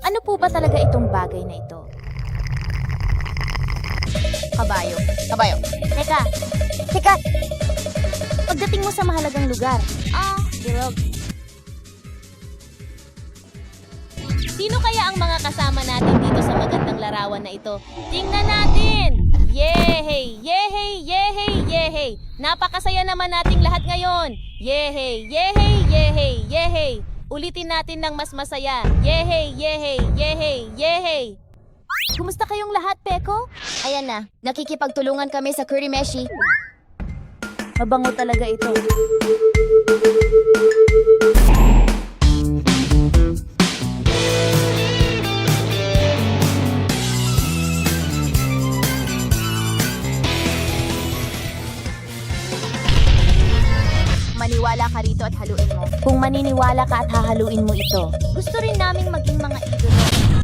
Ano po ba talaga itong bagay na ito? Kabayo. Kabayo. Teka. Pagdating mo sa mahalagang lugar. Dirog. Sino kaya ang mga kasama natin dito sa magandang larawan na ito? Tingnan natin! Yehey! Yehey! Yehey! Yehey! Napakasaya naman nating lahat ngayon! Yehey! Yehey! Yehey! Yehey! Ulitin natin ng mas masaya. Yehey! Yehey! Yehey! Yehey! Kumusta kayong lahat, Peko? Ayan na, nakikipagtulungan kami sa Kurimeshi. Mabango talaga ito. Maniwala ka rito at haluin mo. Kung maniniwala ka at hahaluin mo ito. Gusto rin naming maging mga